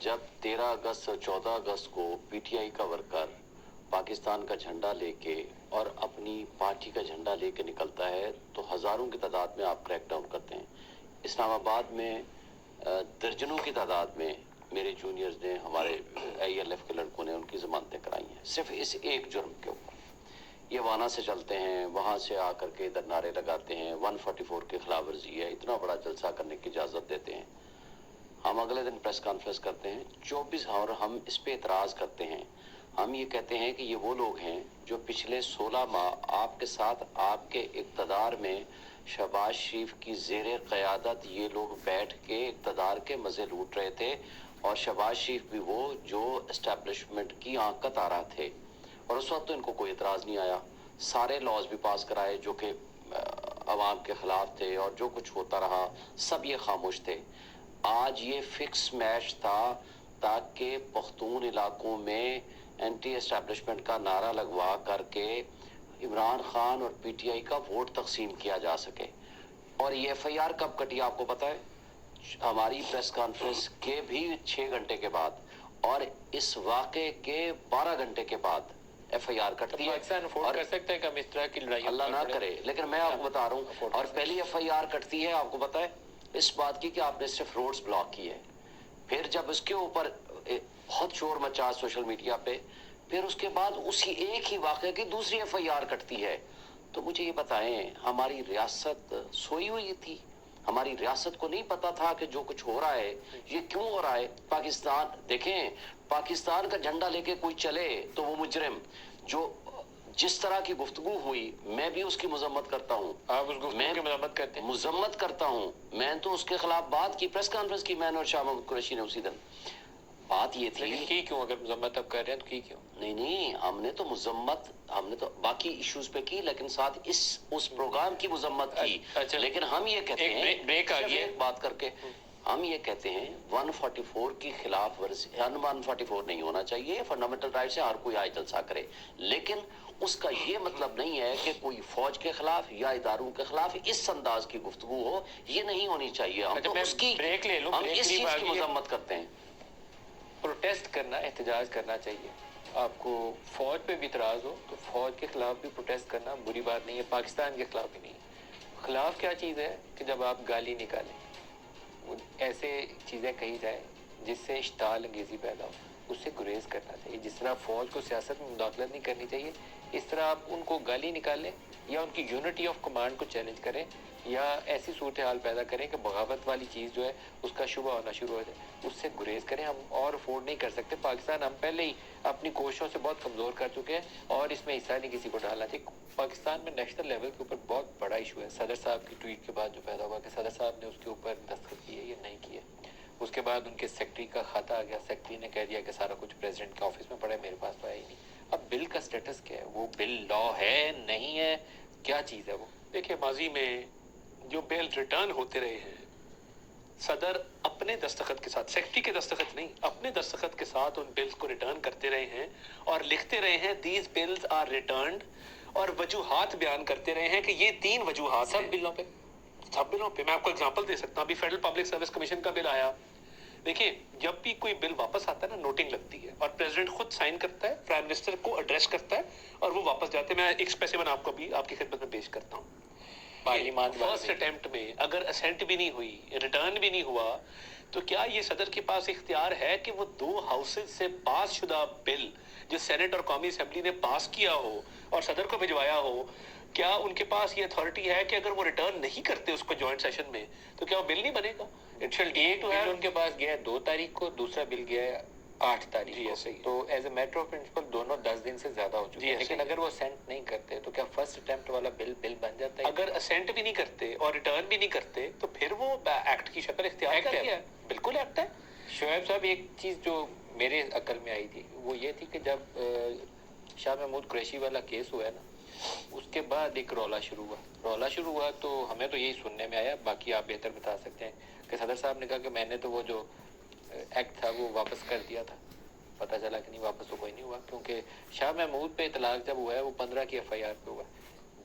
जब 13 अगस्त और 14 अगस्त को पीटीआई का वर्कर पाकिस्तान का झंडा लेके और अपनी पार्टी का झंडा लेके निकलता है तो हज़ारों की तादाद में आप क्रैकडाउन करते हैं। इस्लामाबाद में दर्जनों की तादाद में मेरे जूनियर्स ने, हमारे ALF के लड़कों ने उनकी ज़मानतें कराई हैं सिर्फ इस एक जुर्म के ऊपर। ये वाना से चलते हैं, वहाँ से आकर के इधर नारे लगाते हैं, 144 की खिलाफ वर्जी है, इतना बड़ा जलसा करने की इजाज़त देते हैं। हम अगले दिन प्रेस कॉन्फ्रेंस करते हैं 24 और हम इस पे एतराज़ करते हैं। हम ये कहते हैं कि ये वो लोग हैं जो पिछले 16 माह आपके साथ आपके इक़्तिदार में शहबाज शरीफ की ज़ेरे क़यादत ये लोग बैठ के इक़्तिदार के मज़े लूट रहे थे और शहबाज शरीफ भी वो जो इस्टेब्लिशमेंट की आंख का तारा थे। और उस वक्त तो इनको कोई एतराज़ नहीं आया। सारे लॉज भी पास कराए जो कि अवाम के ख़िलाफ़ थे और जो कुछ होता रहा सब ये खामोश थे। आज ये फिक्स मैच था ताकि पख्तून इलाकों में एंटी एस्टैब्लिशमेंट का नारा लगवा करके इमरान खान और पीटीआई का वोट तकसीम किया जा सके। और ये FIR कब कटी आपको पता है? हमारी प्रेस कॉन्फ्रेंस के भी 6 घंटे के बाद और इस वाक़े के 12 घंटे के बाद FIR कटती है। और कर सकता है कि हम इस तरह की लड़ाई अल्लाह ना करे, लेकिन मैं आपको बता रहा हूँ। और पहली FIR कटती है आपको पता है इस बात की कि आपने सिर्फ रोड्स ब्लॉक किए। फिर जब उसके ऊपर बहुत शोर मचा सोशल मीडिया पे, फिर उसके बाद उसी एक ही वाक़े की दूसरी FIR कटती है। तो मुझे ये बताएं, हमारी रियासत सोई हुई थी? हमारी रियासत को नहीं पता था कि जो कुछ हो रहा है ये क्यों हो रहा है? पाकिस्तान देखें, पाकिस्तान का झंडा लेके कोई चले तो वो मुजरिम, जो जिस तरह की गुफ्तगू हुई मैं भी उसकी मजम्मत करता हूँ। आप उस गुफ्तगू की मजम्मत करते हैं? मजम्मत करता हूँ। मैं तो उसके खिलाफ बात की, प्रेस कॉन्फ्रेंस की मैंने और शाह महमूद कुरैशी ने उसी दिन। बात ये थी की क्यों, अगर मजम्मत अब कर रहे हैं तो की क्यों? नहीं, हमने तो मजम्मत, हमने तो बाकी इश्यूज पे की लेकिन साथ उस प्रोग्राम की मजम्मत की। अच्छा। लेकिन हम ये कहते हैं, ब्रेक आ गया बात करके हम ये कहते हैं 144 की खिलाफ वर्जी, 144 नहीं होना चाहिए। फंडामेंटल राइट से हर कोई आए जलसा करे, लेकिन उसका ये मतलब नहीं है कि कोई फौज के खिलाफ या इदारों के खिलाफ इस अंदाज की गुफ्तगू हो, ये नहीं होनी चाहिए। हम तो उसकी ब्रेक ले लो, हम इस चीज की मजम्मत करते हैं। प्रोटेस्ट करना, एहतजाज करना चाहिए। आपको फौज पे भी इतराज हो तो फौज के खिलाफ भी प्रोटेस्ट करना बुरी बात नहीं है, पाकिस्तान के खिलाफ भी नहीं है। खिलाफ क्या चीज़ है कि जब आप गाली निकालें, ऐसे चीज़ें कही जाए जिससे इश्ताल अंगेज़ी पैदा हो, उससे गुरेज करना चाहिए। जिस तरह फौज को सियासत में मुदाखलत नहीं करनी चाहिए, इस तरह आप उनको गाली निकालें या उनकी यूनिटी ऑफ कमांड को चैलेंज करें या ऐसी सूरत हाल पैदा करें कि बगावत वाली चीज़ जो है उसका शुबा होना शुरू हो जाए, उससे गुरेज करें। हम और अफोर्ड नहीं कर सकते। पाकिस्तान हम पहले ही अपनी कोशिशों से बहुत कमज़ोर कर चुके हैं और इसमें हिस्सा नहीं किसी को डालना चाहिए। पाकिस्तान में नेशनल लेवल के ऊपर बहुत बड़ा इशू है। सदर साहब की ट्वीट के बाद जो पैदा हुआ कि सदर साहब ने उसके ऊपर दस्तखत किए या नहीं किए, उसके बाद उनके सेक्रेटरी का खाता आ गया, सेक्रेटरी ने कह दिया कि सारा कुछ प्रेसिडेंट के ऑफिस में पड़ा है, मेरे पास तो आया ही नहीं। अब बिल का स्टेटस क्या है? वो बिल लॉ है, नहीं है, क्या चीज़ है वो? देखिए, माजी में जो बिल रिटर्न होते रहे हैं, सदर अपने दस्तखत के साथ, सेक्रेटरी के दस्तखत नहीं, अपने दस्तखत के साथ उन बिल्स को रिटर्न करते रहे हैं और लिखते रहे हैं दीज बिल्स आर रिटर्न्ड, और वजूहात बयान करते रहे हैं कि ये 3 वजूहात सब बिलों पे, सब बिलों पे। मैं आपको एग्जांपल दे सकता हूँ। अभी फेडरल पब्लिक सर्विस कमीशन का बिल आया। देखिए, जब भी कोई बिल वापस आता है ना, नोटिंग लगती है और प्रेसिडेंट खुद साइन करता है, प्राइम मिनिस्टर को एड्रेस करता है और वो वापस जाते हैं। मैं एक स्पेसिमन आपको भी आपकी खिदमत में पेश करता हूँ। पार्लियामेंट फर्स्ट अटेम्प्ट में अगर असेंट भी नहीं हुई, रिटर्न भी नहीं हुआ, तो क्या ये सदर के पास इख्तियार है कि वो 2 हाउसेज से पास शुदा बिल जो सेनेट और कौमी असेंबली ने पास किया हो और सदर को भिजवाया हो, क्या उनके पास ये अथॉरिटी है कि अगर वो रिटर्न नहीं करते उसको जॉइंट सेशन में तो क्या वो बिल नहीं बनेगा? इट शैल एक बिल उनके पास गया है 2 तारीख को, दूसरा बिल गया है 8 तारीख को। ऐसे ही। तो as a matter of principle दोनों 10 दिन से ज्यादा हो चुके हैं। लेकिन अगर वो असेंट नहीं करते तो क्या फर्स्ट अटेम्प्ट वाला बिल बन जाता है? अगर असेंट भी नहीं करते और रिटर्न भी नहीं करते तो फिर वो एक्ट की शक्ल इख्तियार कर लिया। बिल्कुल एक्ट है। शोएब साहब, एक चीज जो मेरे अकल में आई थी वो ये थी कि जब शाह महमूद कुरैशी वाला केस हुआ है ना, उसके बाद एक रौला शुरू हुआ तो हमें तो यही सुनने में आया, बाकी आप बेहतर बता सकते हैं, कि सदर साहब ने कहा कि मैंने तो वो जो एक्ट था वो वापस कर दिया था। पता चला कि नहीं, वापस तो कोई नहीं हुआ, क्योंकि शाह महमूद पे इतलाक जब हुआ है वो 15 की FIR पे हुआ।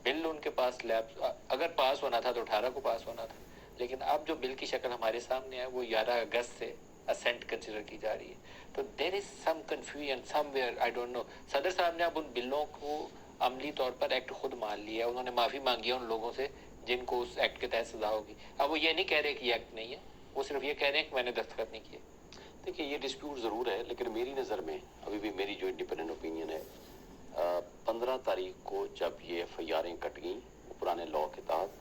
बिल उनके पास अगर पास होना था तो 18 को पास होना था, लेकिन अब जो बिल की शक्ल हमारे सामने है वो 11 अगस्त से असेंट कंसिडर की जा रही है. तो there is some confusion somewhere, I don't know. सदर साहब ने अब उन बिलों को अमली तौर पर एक्ट खुद मान लिया, उन्होंने माफ़ी मांगी है उन लोगों से जिनको उस एक्ट के तहत सजा होगी. अब वो ये नहीं कह रहे कि ये एक्ट नहीं है, वो सिर्फ ये कह रहे हैं कि मैंने दस्तखत नहीं किए. देखिए ये डिस्प्यूट ज़रूर है, लेकिन मेरी नज़र में अभी भी मेरी जो इंडिपेंडेंट ओपिनियन है, 15 तारीख को जब ये FIR'ें कट गई पुराने लॉ के तहत,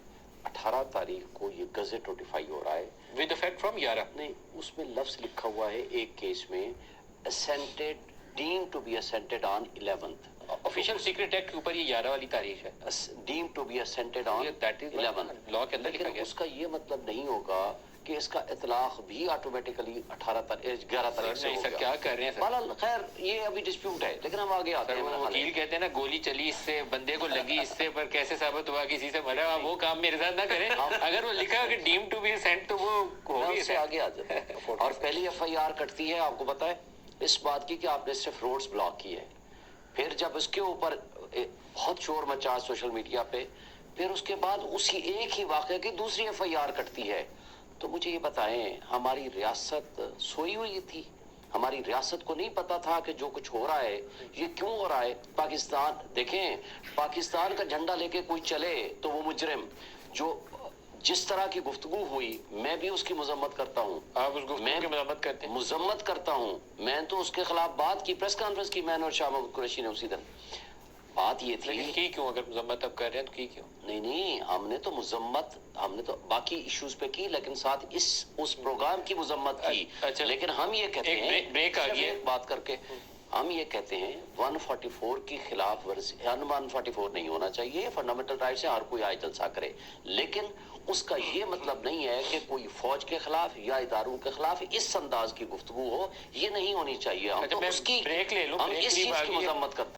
18 तारीख को ये गज़ेट नोटिफाई हो रहा है विद इफेक्ट फ्रॉम 11. नहीं, उसमें लफ्ज़ लिखा हुआ है एक केस में assented deemed to be assented on 11th. Official secret act के ऊपर ये 11 वाली तारीख है. Deemed to be assented on that is 11th. Law के अंदर लिखा लेकिन गया. उसका ये मतलब नहीं होगा कि इसका इतलाक भी ऑटोमेटिकली 11 तारीख से नहीं हो सर, गया. क्या कर रहे हैं सर? बहरहाल खैर ये अभी डिस्प्यूट है, लेकिन हम आगे आते सर हैं. वो मेरा ख्याल है. वकील कहते हैं ना, गोली चली इससे, बंदे को लगी इससे, पर कैसे साबित हुआ किसी से मरा? आप वो काम मेरे साथ ना करें. अगर वो लिखा कि डीम टू बी सेंट तो वो मैं होगी उससे आगे आ जाता हूं. और पहली FIR कटती है, आपको पता है, इस बात की कि आपने सिर्फ रोड्स ब्लॉक किए हैं. फिर जब उसके ऊपर बहुत शोर मचा सोशल मीडिया पे, फिर उसके बाद उसी एक ही वाक़े की दूसरी FIR कटती है. तो मुझे ये बताएं, हमारी रियासत सोई हुई थी? हमारी रियासत को नहीं पता था कि जो कुछ हो रहा है ये क्यों हो रहा है? पाकिस्तान देखें, पाकिस्तान का झंडा लेके कोई चले तो वो मुजरिम, जो जिस तरह की गुफ्तगू हुई मैं भी उसकी मजम्मत करता हूँ. आप उसको मैं की मजम्मत करते हैं. मजम्मत करता हूँ. मैं तो उसके खिलाफ बात की, प्रेस कॉन्फ्रेंस की मैंने और शाह महमूद कुरैशी ने उसी दिन. बात ये लेकिन थी, की क्यों? अगर मजम्मत अब कर रहे हैं तो की क्यों? नहीं हमने तो बाकी इश्यूज पे की, लेकिन साथ उस प्रोग्राम की मजम्मत की. अच्छा. लेकिन हम ये कहते एक हैं, ब्रेक आ सिर्फ गई है. एक बात करके हम ये कहते हैं 144 की खिलाफ वर्जी, 144 नहीं होना चाहिए. फंडामेंटल राइट है, हर कोई आए जलसा करे, लेकिन उसका ये मतलब नहीं है कि कोई फौज के खिलाफ या इदारों के खिलाफ इस अंदाज की गुफ्तगू हो, ये नहीं होनी चाहिए. हम अच्छा, तो मैं उसकी ब्रेक ले लूं. हम ब्रेक इस करीब चीज आ की गई है. मजम्मत करते हैं.